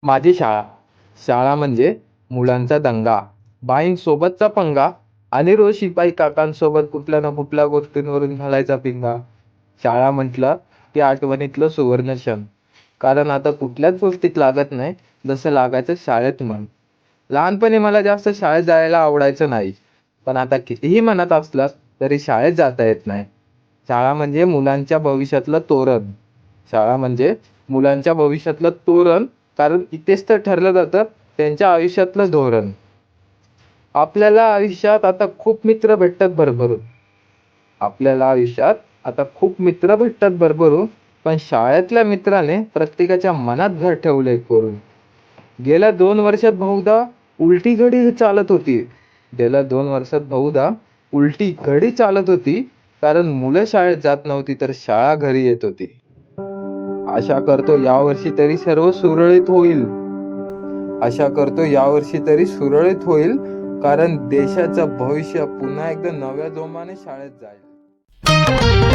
माझी शाळा. शाळा म्हणजे मुलांचा दंगा, बाईंसोबतचा पंगा आणि रोज शिपाई काकांसोबत कुठल्या ना कुठल्या गोष्टींवरून घालायचा पिंगा. शाळा म्हटलं की आठवणीतलं सुवर्ण क्षण. कारण आता कुठल्याच गोष्टीत लागत नाही जसं लागायचं शाळेत मन. लहानपणी मला जास्त शाळेत जायला आवडायचं नाही. पण आता कितीही मनात असलं तरी शाळेत जाता येत नाही. शाळा म्हणजे मुलांच्या भविष्यातलं तोरण. शाळा म्हणजे मुलांच्या भविष्यातलं तोरण, कारण इथेच तर ठरलं जातं त्यांच्या आयुष्यातलं धोरण. आपल्याला आयुष्यात आता खूप मित्र भेटतात भरभरून. आपल्याला आयुष्यात आता खूप मित्र भेटतात भरभरून, पण शाळेतल्या मित्राने प्रत्येकाच्या मनात घर ठेवलंय कोरून. गेल्या 2 वर्षात बहुधा उलटी घडी चालत होती. गेल्या 2 वर्षात बहुधा उलटी घडी चालत होती, कारण मुलं शाळेत जात नव्हती तर शाळा घरी येत होती. आशा करतो यावर्षी तरी सर्व सुरळीत होईल. आशा करतो यावर्षी तरी सुरळीत होईल, कारण देशाचं भविष्य पुन्हा एकदा नव्या जोमाने शाळेत जाईल.